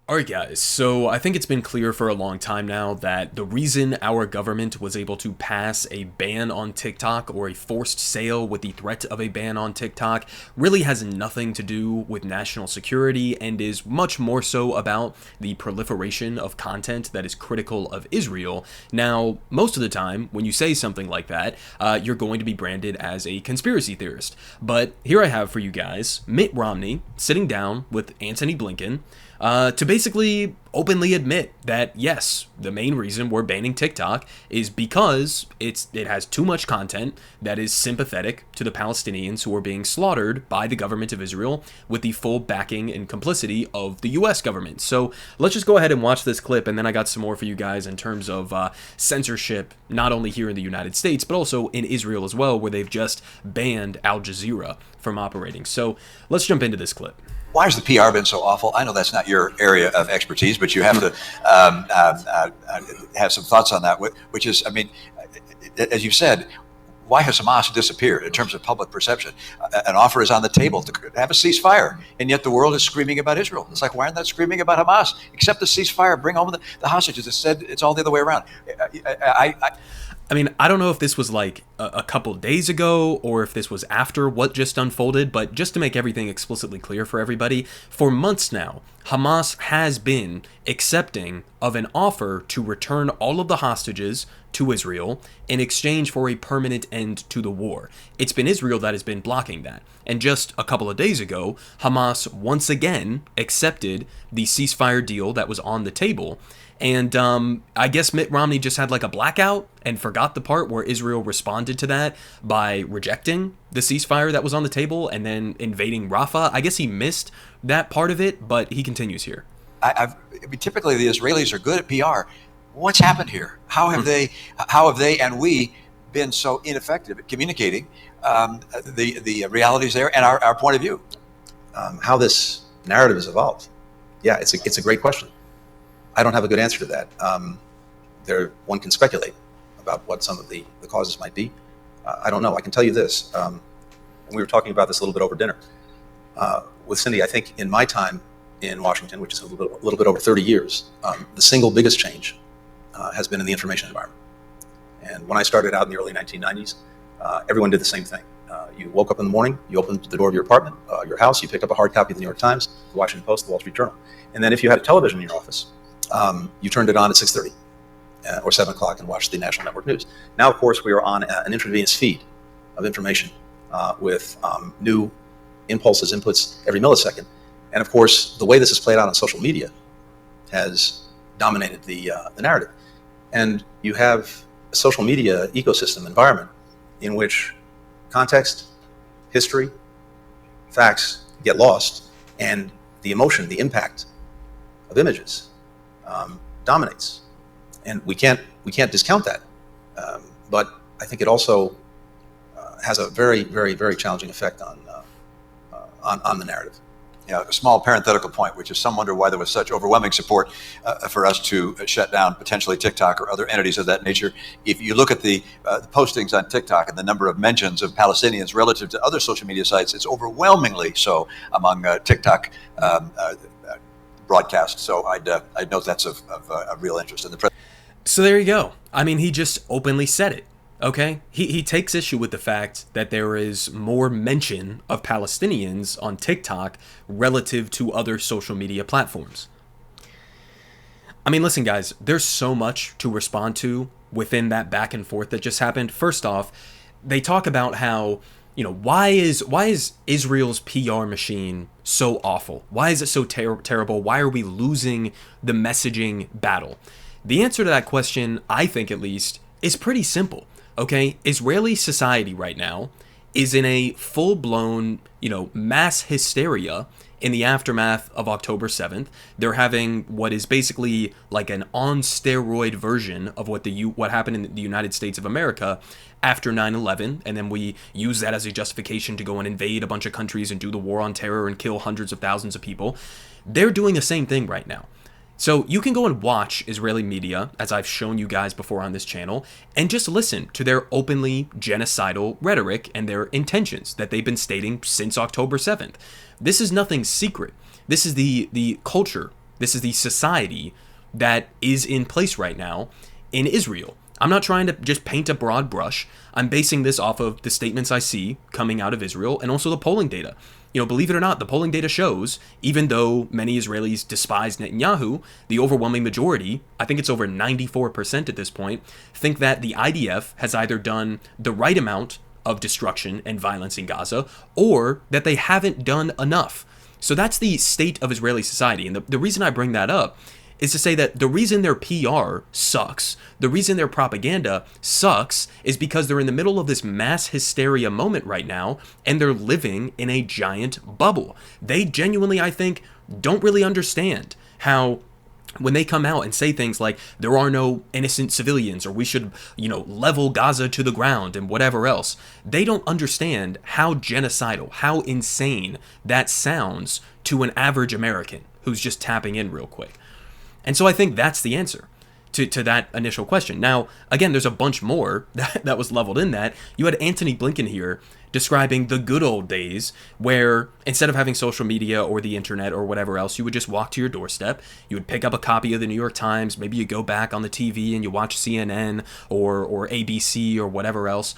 Alright guys, so I think it's been clear for a long time now that the reason our government was able to pass a ban on TikTok or a forced sale with the threat of a ban on TikTok really has nothing to do with national security and is much more so about the proliferation of content that is critical of Israel. Now, most of the time, when you say something like that, you're going to be branded as a conspiracy theorist. But here I have for you guys Mitt Romney sitting down with Antony Blinken to basically openly admit that, yes, the main reason we're banning TikTok is because it has too much content that is sympathetic to the Palestinians who are being slaughtered by the government of Israel with the full backing and complicity of the U.S. government. So let's just go ahead and watch this clip, and then I got some more for you guys in terms of censorship, not only here in the United States, but also in Israel as well, where they've just banned Al Jazeera from operating. So let's jump into this clip. Why has the PR been so awful? I know that's not your area of expertise, but you have to have some thoughts on that, which is, I mean, as you said, why has Hamas disappeared in terms of public perception? An offer is on the table to have a ceasefire, and yet the world is screaming about Israel. It's like, why aren't they screaming about Hamas? Accept the ceasefire, bring home the hostages. Instead, it's all the other way around. I mean, I don't know if this was like a couple days ago or if this was after what just unfolded, but just to make everything explicitly clear for everybody, for months now, Hamas has been accepting of an offer to return all of the hostages to Israel in exchange for a permanent end to the war. It's been Israel that has been blocking that. And just a couple of days ago, Hamas once again accepted the ceasefire deal that was on the table. And I guess Mitt Romney just had like a blackout and forgot the part where Israel responded to that by rejecting the ceasefire that was on the table and then invading Rafah. I guess he missed that part of it, but he continues here. I mean, typically the Israelis are good at PR. What's happened here? How have they and we been so ineffective at communicating the realities there and our point of view? How this narrative has evolved? Yeah, it's a great question. I don't have a good answer to that. One can speculate about what some of the causes might be. I don't know. I can tell you this. And we were talking about this a little bit over dinner with Cindy. I think in my time in Washington, which is a little bit over 30 years, the single biggest change has been in the information environment. And when I started out in the early 1990s, everyone did the same thing. You woke up in the morning, you opened the door of your apartment, your house, you picked up a hard copy of the New York Times, the Washington Post, the Wall Street Journal. And then if you had a television in your office, you turned it on at 6:30 or 7 o'clock and watched the national network news. Now, of course, we are on an intravenous feed of information with new impulses, inputs every millisecond. And of course, the way this is played out on social media has dominated the narrative. And you have a social media ecosystem environment in which context, history, facts get lost, and the emotion, the impact of images dominates, and we can't discount that. But I think it also has a very, very, very challenging effect on the narrative. Yeah, a small parenthetical point, which is some wonder why there was such overwhelming support for us to shut down potentially TikTok or other entities of that nature. If you look at the postings on TikTok and the number of mentions of Palestinians relative to other social media sites, it's overwhelmingly so among TikTok broadcast. So I'd note that's of real interest in the press. So there you go. I mean, he just openly said it. Okay? He takes issue with the fact that there is more mention of Palestinians on TikTok relative to other social media platforms. I mean, listen, guys, there's so much to respond to within that back and forth that just happened. First off, they talk about how, you know, why is Israel's PR machine so awful? Why is it so terrible? Why are we losing the messaging battle? The answer to that question, I think at least, is pretty simple. Okay, Israeli society right now is in a full-blown, mass hysteria in the aftermath of October 7th. They're having what is basically like an on-steroid version of what happened in the United States of America after 9/11, and then we use that as a justification to go and invade a bunch of countries and do the war on terror and kill hundreds of thousands of people. They're doing the same thing right now. So you can go and watch Israeli media, as I've shown you guys before on this channel, and just listen to their openly genocidal rhetoric and their intentions that they've been stating since October 7th. This is nothing secret. This is the culture This is the society that is in place right now in Israel. I'm not trying to just paint a broad brush. I'm basing this off of the statements I see coming out of Israel and also the polling data. You know, believe it or not, the polling data shows, even though many Israelis despise Netanyahu, the overwhelming majority, I think it's over 94% at this point, think that the IDF has either done the right amount of destruction and violence in Gaza, or that they haven't done enough. So that's the state of Israeli society. And the reason I bring that up is to say that the reason their PR sucks, the reason their propaganda sucks, is because they're in the middle of this mass hysteria moment right now, and they're living in a giant bubble. They genuinely, I think, don't really understand how, when they come out and say things like there are no innocent civilians, or we should, level Gaza to the ground and whatever else, they don't understand how genocidal, how insane that sounds to an average American who's just tapping in real quick. And so I think that's the answer to that initial question. Now, again, there's a bunch more that was leveled in that. You had Antony Blinken here describing the good old days where instead of having social media or the internet or whatever else, you would just walk to your doorstep, you would pick up a copy of the New York Times, maybe you go back on the TV and you watch CNN or ABC or whatever else.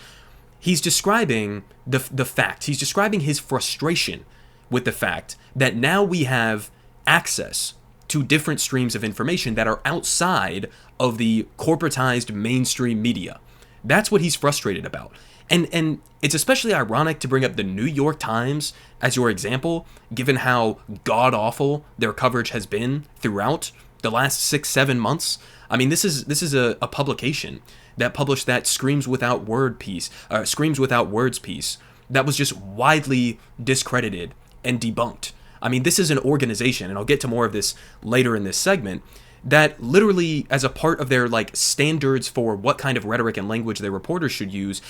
He's describing the fact, he's describing his frustration with the fact that now we have access to different streams of information that are outside of the corporatized mainstream media. That's what he's frustrated about. And it's especially ironic to bring up the New York Times as your example, given how god-awful their coverage has been throughout the last 6-7 months. I mean, this is a publication that published that Screams Without Words piece that was just widely discredited and debunked. I mean, this is an organization, and I'll get to more of this later in this segment, that literally, as a part of their standards for what kind of rhetoric and language their reporters should use,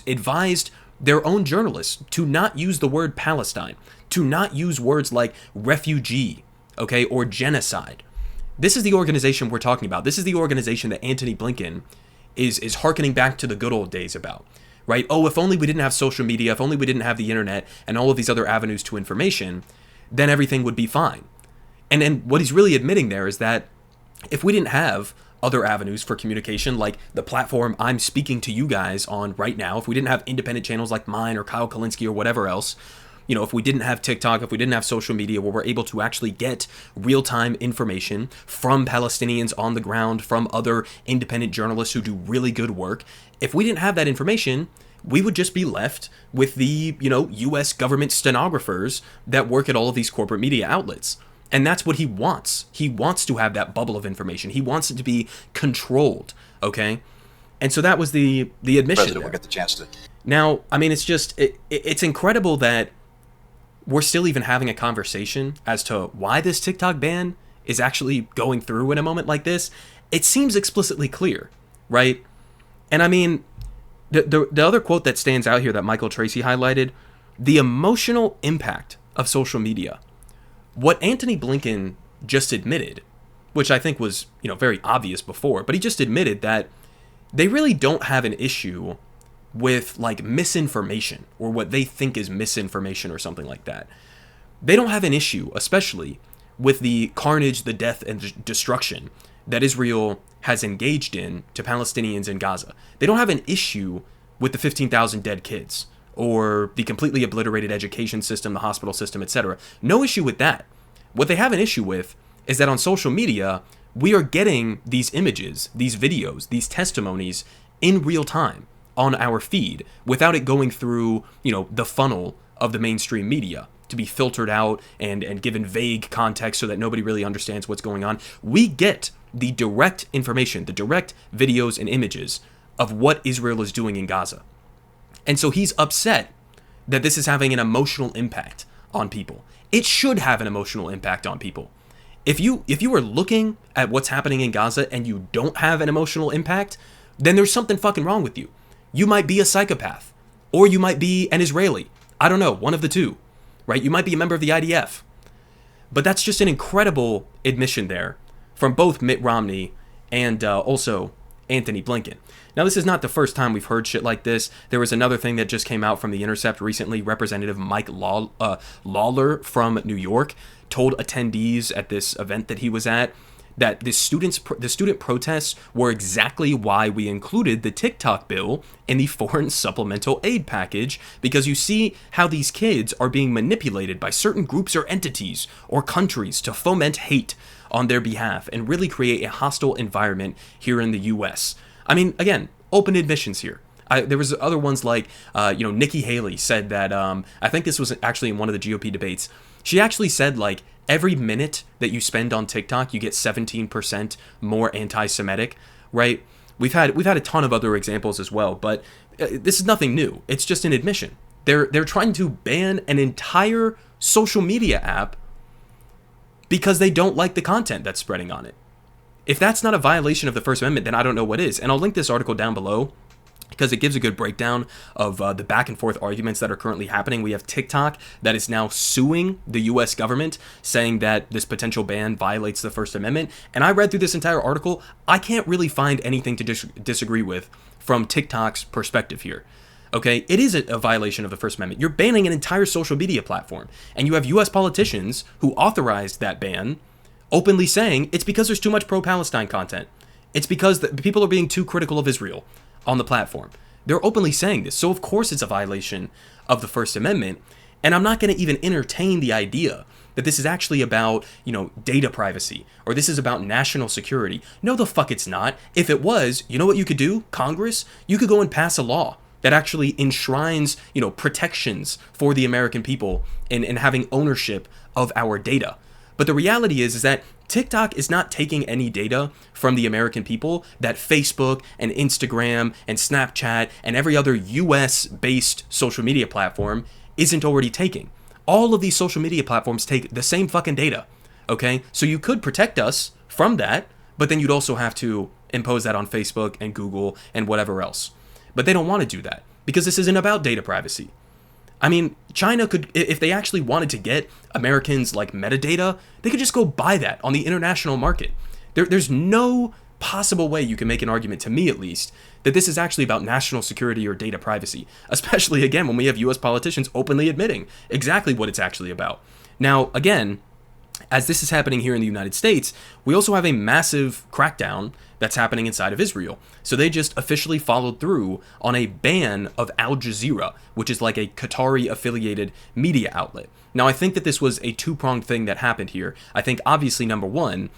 advised their own journalists to not use the word Palestine, to not use words like refugee, okay, or genocide. This is the organization we're talking about. This is the organization that Antony Blinken is hearkening back to the good old days about. Right? Oh, if only we didn't have social media, if only we didn't have the internet and all of these other avenues to information, then everything would be fine. And what he's really admitting there is that if we didn't have other avenues for communication, like the platform I'm speaking to you guys on right now, if we didn't have independent channels like mine or Kyle Kalinske or whatever else, if we didn't have TikTok, if we didn't have social media where we're able to actually get real-time information from Palestinians on the ground, from other independent journalists who do really good work, if we didn't have that information, we would just be left with the, U.S. government stenographers that work at all of these corporate media outlets. And that's what he wants. He wants to have that bubble of information. He wants it to be controlled, okay? And so that was the admission President will get the chance to. Now, I mean, it's just, it's incredible that we're still even having a conversation as to why this TikTok ban is actually going through in a moment like this. It seems explicitly clear, right? And I mean, the other quote that stands out here that Michael Tracy highlighted, the emotional impact of social media. What Antony Blinken just admitted, which I think was, very obvious before, but he just admitted that they really don't have an issue with misinformation or what they think is misinformation or something like that. They don't have an issue, especially with the carnage, the death, and destruction that Israel has engaged in to Palestinians in Gaza. They don't have an issue with the 15,000 dead kids or the completely obliterated education system, the hospital system, etc. No issue with that. What they have an issue with is that on social media, we are getting these images, these videos, these testimonies in real time on our feed without it going through, the funnel of the mainstream media to be filtered out and given vague context so that nobody really understands what's going on. We get the direct information, the direct videos and images of what Israel is doing in Gaza. And so he's upset that this is having an emotional impact on people. It should have an emotional impact on people. If you are looking at what's happening in Gaza and you don't have an emotional impact, then there's something fucking wrong with you. You might be a psychopath, or you might be an Israeli. I don't know, one of the two, right? You might be a member of the IDF. But that's just an incredible admission there from both Mitt Romney and also Antony Blinken. Now, this is not the first time we've heard shit like this. There was another thing that just came out from The Intercept recently. Representative Mike Lawler from New York told attendees at this event that he was at that the student protests were exactly why we included the TikTok bill in the foreign supplemental aid package, because you see how these kids are being manipulated by certain groups or entities or countries to foment hate on their behalf and really create a hostile environment here in the US. I mean, again, open admissions here. There was other ones like, Nikki Haley said that, I think this was actually in one of the GOP debates. She actually said, like, every minute that you spend on TikTok, you get 17% more anti-Semitic, right? We've had a ton of other examples as well, but this is nothing new. It's just an admission. They're trying to ban an entire social media app because they don't like the content that's spreading on it. If that's not a violation of the First Amendment, then I don't know what is. And I'll link this article down below, because it gives a good breakdown of the back and forth arguments that are currently happening. We have TikTok that is now suing the U.S. government, saying that this potential ban violates the First Amendment. And I read through this entire article. I can't really find anything to disagree with from TikTok's perspective here. Okay, it is a violation of the First Amendment. You're banning an entire social media platform. And you have U.S. politicians who authorized that ban openly saying it's because there's too much pro-Palestine content. It's because people are being too critical of Israel on the platform. They're openly saying this. So of course it's a violation of the First Amendment. And I'm not going to even entertain the idea that this is actually about, data privacy, or this is about national security. No, the fuck it's not. If it was, you know what you could do, Congress? You could go and pass a law that actually enshrines, protections for the American people in having ownership of our data. But the reality is that TikTok is not taking any data from the American people that Facebook and Instagram and Snapchat and every other US-based social media platform isn't already taking. All of these social media platforms take the same fucking data, okay? So you could protect us from that, but then you'd also have to impose that on Facebook and Google and whatever else. But they don't want to do that because this isn't about data privacy. I mean, China could, if they actually wanted to get Americans like metadata, they could just go buy that on the international market. There's no possible way you can make an argument, to me at least, that this is actually about national security or data privacy, especially, again, when we have US politicians openly admitting exactly what it's actually about. Now, again, as this is happening here in the United States, we also have a massive crackdown that's happening inside of Israel. So they just officially followed through on a ban of Al Jazeera, which is like a Qatari affiliated media outlet. Now, I think that this was a two-pronged thing that happened here. I think obviously, number one,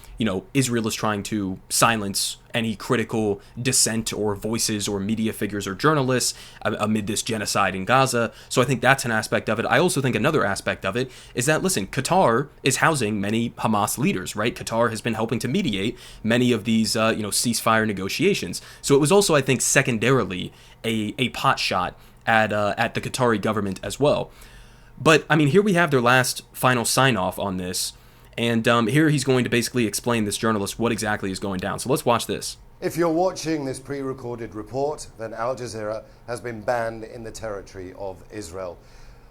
Israel is trying to silence any critical dissent or voices or media figures or journalists amid this genocide in Gaza. So I think that's an aspect of it. I also think another aspect of it is that, listen, Qatar is housing many Hamas leaders, right? Qatar has been helping to mediate many of these, ceasefire negotiations. So it was also, I think, secondarily a pot shot at the Qatari government as well. But, I mean, here we have their last final sign-off on this, and here he's going to basically explain, this journalist, what exactly is going down. So let's watch this. If you're watching this pre-recorded report, then Al Jazeera has been banned in the territory of Israel.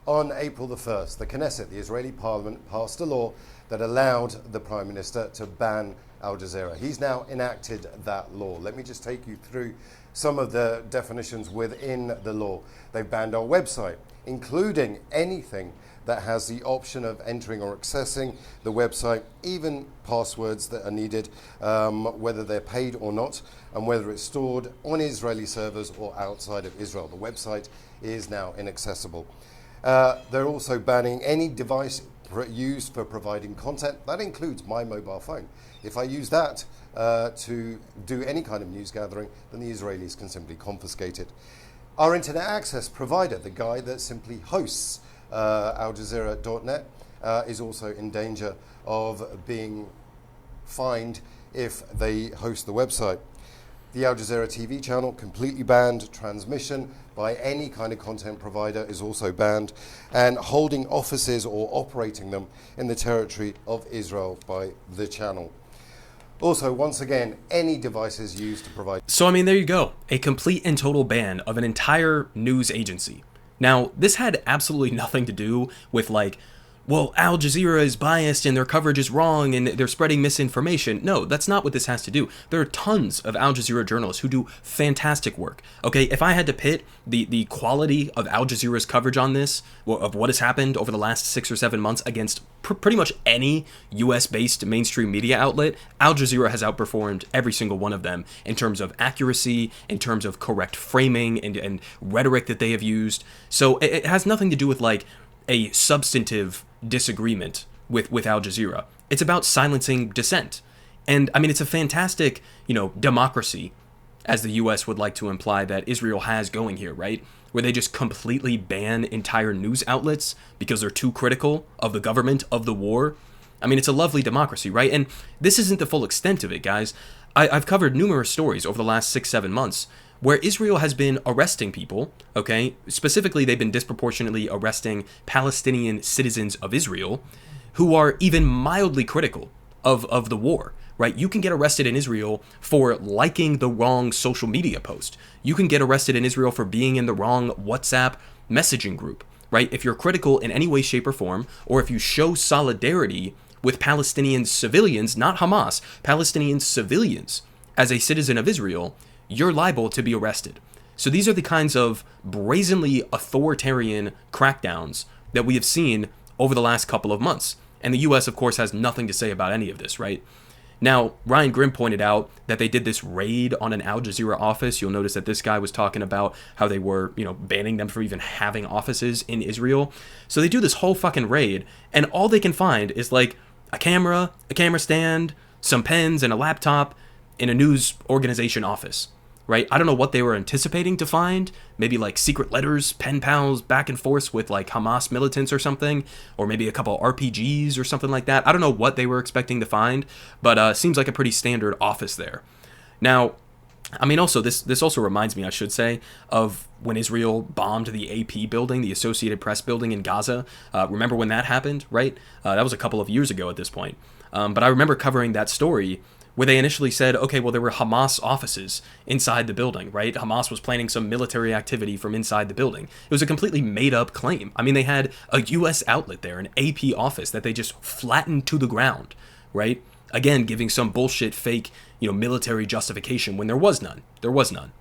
On April the 1st, the Knesset, the Israeli parliament, passed a law that allowed the Prime Minister to ban Al Jazeera. He's now enacted that law. Let me just take you through some of the definitions within the law. They've banned our website, including anything that has the option of entering or accessing the website, even passwords that are needed, whether they're paid or not, and whether it's stored on Israeli servers or outside of Israel. The website is now inaccessible. They're also banning any device used for providing content. That includes my mobile phone. If I use that to do any kind of news gathering, then the Israelis can simply confiscate it. Our internet access provider, the guy that simply hosts AlJazeera.net, is also in danger of being fined if they host the website. The Al Jazeera TV channel, completely banned. Transmission by any kind of content provider is also banned. And holding offices or operating them in the territory of Israel by the channel. Also, once again, any devices used to provide... So, I mean, there you go. A complete and total ban of an entire news agency. Now, this had absolutely nothing to do with, like, well, Al Jazeera is biased and their coverage is wrong and they're spreading misinformation. No, that's not what this has to do. There are tons of Al Jazeera journalists who do fantastic work. Okay, if I had to pit the quality of Al Jazeera's coverage on this, of what has happened over the last 6 or 7 months against pretty much any US-based mainstream media outlet, Al Jazeera has outperformed every single one of them in terms of accuracy, in terms of correct framing and rhetoric that they have used. So it has nothing to do with like a substantive disagreement with Al Jazeera. It's about silencing dissent. And I mean, it's a fantastic, democracy, as the US would like to imply that Israel has going here, right? Where they just completely ban entire news outlets because they're too critical of the government, of the war. I mean, it's a lovely democracy, right? And this isn't the full extent of it, guys. I've covered numerous stories over the last 6-7 months where Israel has been arresting people, okay? Specifically, they've been disproportionately arresting Palestinian citizens of Israel who are even mildly critical of the war, right? You can get arrested in Israel for liking the wrong social media post. You can get arrested in Israel for being in the wrong WhatsApp messaging group, right? If you're critical in any way, shape, or form, or if you show solidarity with Palestinian civilians, not Hamas, Palestinian civilians as a citizen of Israel, you're liable to be arrested. So these are the kinds of brazenly authoritarian crackdowns that we have seen over the last couple of months. And the US, of course, has nothing to say about any of this, right? Now, Ryan Grimm pointed out that they did this raid on an Al Jazeera office. You'll notice that this guy was talking about how they were, banning them from even having offices in Israel. So they do this whole fucking raid, and all they can find is like a camera stand, some pens, and a laptop in a news organization office, right? I don't know what they were anticipating to find. Maybe like secret letters, pen pals, back and forth with like Hamas militants or something, or maybe a couple RPGs or something like that. I don't know what they were expecting to find, but seems like a pretty standard office there. Now, I mean, also this also reminds me, I should say, of when Israel bombed the AP building, the Associated Press building in Gaza. Remember when that happened, right? That was a couple of years ago at this point. But I remember covering that story where they initially said, okay, well, there were Hamas offices inside the building, right? Hamas was planning some military activity from inside the building. It was a completely made-up claim. I mean, they had a U.S. outlet there, an AP office that they just flattened to the ground, right? Again, giving some bullshit fake, military justification when there was none. There was none.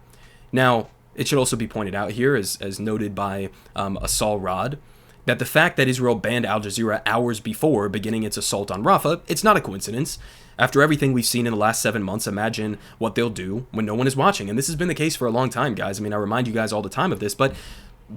Now, it should also be pointed out here, as noted by Asal Rod, that the fact that Israel banned Al Jazeera hours before beginning its assault on Rafah, it's not a coincidence. After everything we've seen in the last 7 months, imagine what they'll do when no one is watching. And this has been the case for a long time, guys. I mean, I remind you guys all the time of this, but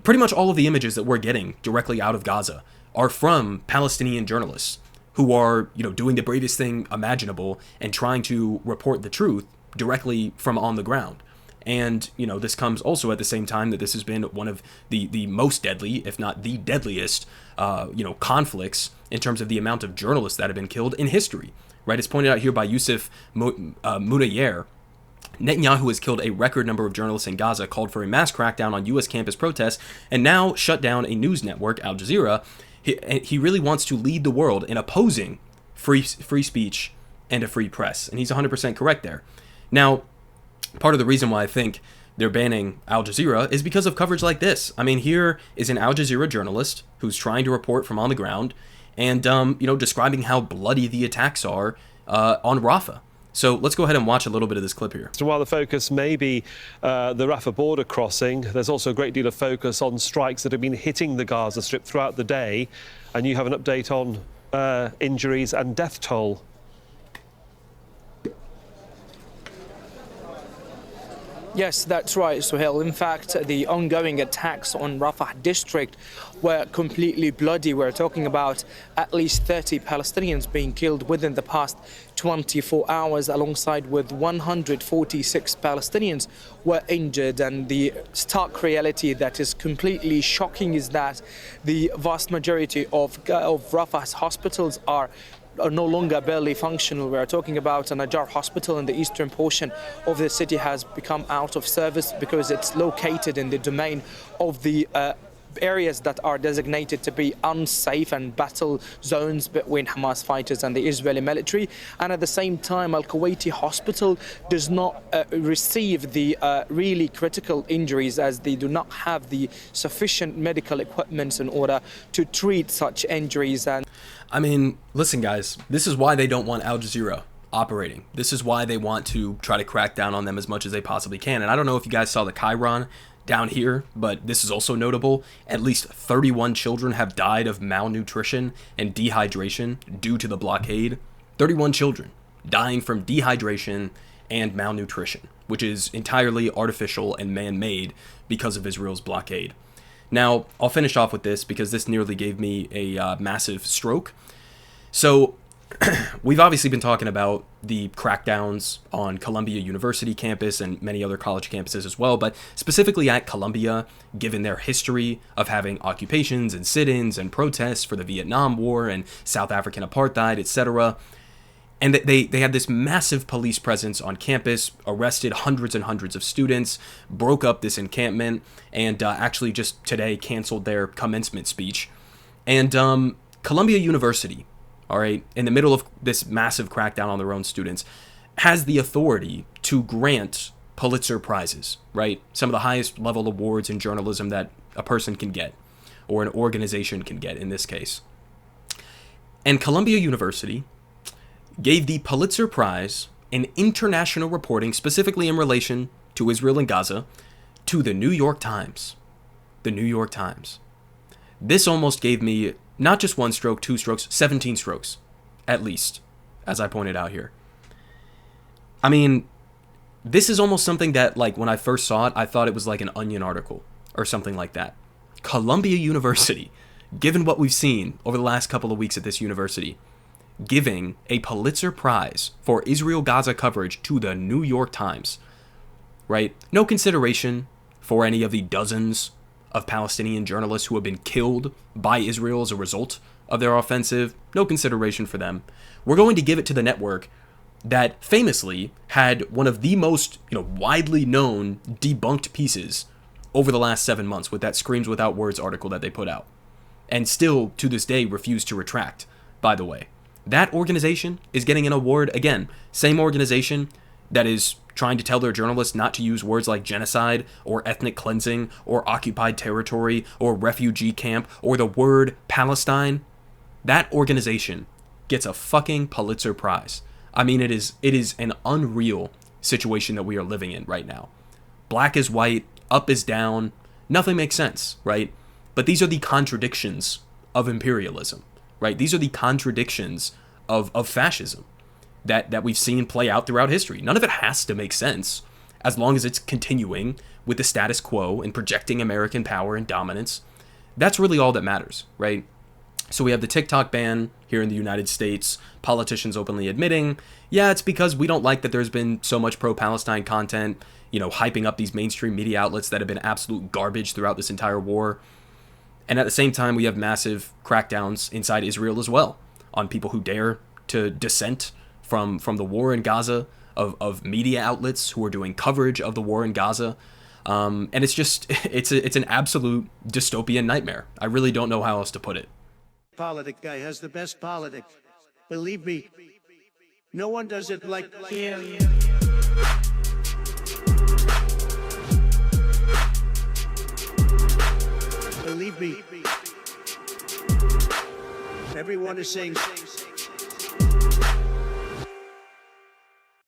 pretty much all of the images that we're getting directly out of Gaza are from Palestinian journalists who are, doing the bravest thing imaginable and trying to report the truth directly from on the ground. And, this comes also at the same time that this has been one of the most deadly, if not the deadliest, conflicts in terms of the amount of journalists that have been killed in history, right? It's pointed out here by Yusuf Mudayer. Netanyahu has killed a record number of journalists in Gaza, called for a mass crackdown on U.S. campus protests, and now shut down a news network, Al Jazeera. He really wants to lead the world in opposing free speech and a free press, and he's 100% correct there. Now, part of the reason why I think they're banning Al Jazeera is because of coverage like this. I mean, here is an Al Jazeera journalist who's trying to report from on the ground and, describing how bloody the attacks are on Rafah. So let's go ahead and watch a little bit of this clip here. So while the focus may be the Rafah border crossing, there's also a great deal of focus on strikes that have been hitting the Gaza Strip throughout the day. And you have an update on injuries and death toll. Yes, that's right, Suhail. In fact, the ongoing attacks on Rafah district were completely bloody. We're talking about at least 30 Palestinians being killed within the past 24 hours, alongside with 146 Palestinians were injured. And the stark reality that is completely shocking is that the vast majority of Rafah's hospitals are no longer barely functional. We are talking about an Najjar hospital in the eastern portion of the city has become out of service because it's located in the domain of the areas that are designated to be unsafe and battle zones between Hamas fighters and the Israeli military. And at the same time, Al-Kuwaiti hospital does not receive the really critical injuries, as they do not have the sufficient medical equipment in order to treat such injuries. And I mean, listen, guys, this is why they don't want Al Jazeera operating. This is why they want to try to crack down on them as much as they possibly can. And I don't know if you guys saw the Chiron down here, but this is also notable. At least 31 children have died of malnutrition and dehydration due to the blockade. 31 children dying from dehydration and malnutrition, which is entirely artificial and man-made because of Israel's blockade. Now, I'll finish off with this because this nearly gave me a massive stroke. So, we've obviously been talking about the crackdowns on Columbia University campus and many other college campuses as well, but specifically at Columbia, given their history of having occupations and sit-ins and protests for the Vietnam War and South African apartheid, etc. And they had this massive police presence on campus, arrested hundreds and hundreds of students, broke up this encampment, and actually just today canceled their commencement speech. And Columbia University, all right, in the middle of this massive crackdown on their own students, has the authority to grant Pulitzer Prizes, right? Some of the highest level awards in journalism that a person can get, or an organization can get in this case. And Columbia University gave the Pulitzer Prize in international reporting, specifically in relation to Israel and Gaza, to the New York Times. The New York Times. This almost gave me not just one stroke, 2 strokes, 17 strokes, at least, as I pointed out here. I mean, this is almost something that, like, when I first saw it, I thought it was like an Onion article or something like that. Columbia University, given what we've seen over the last couple of weeks at this university, giving a Pulitzer Prize for Israel-Gaza coverage to the New York Times, right? No consideration for any of the dozens of Palestinian journalists who have been killed by Israel as a result of their offensive. No consideration for them. We're going to give it to the network that famously had one of the most, widely known debunked pieces over the last 7 months with that Screams Without Words article that they put out, and still to this day refuse to retract, by the way. That organization is getting an award again. Same organization that is trying to tell their journalists not to use words like genocide or ethnic cleansing or occupied territory or refugee camp or the word Palestine. That organization gets a fucking Pulitzer Prize. I mean, it is an unreal situation that we are living in right now. Black is white, up is down. Nothing makes sense, right? But these are the contradictions of imperialism, right? These are the contradictions of fascism that we've seen play out throughout history. None of it has to make sense as long as it's continuing with the status quo and projecting American power and dominance. That's really all that matters, right? So we have the TikTok ban here in the United States, politicians openly admitting, yeah, it's because we don't like that there's been so much pro-Palestine content, hyping up these mainstream media outlets that have been absolute garbage throughout this entire war. And at the same time, we have massive crackdowns inside Israel as well on people who dare to dissent from the war in Gaza, of media outlets who are doing coverage of the war in Gaza. And it's just, it's an absolute dystopian nightmare. I really don't know how else to put it. Politic guy has the best politic. Believe me, no one does it like him. Believe me, everyone is saying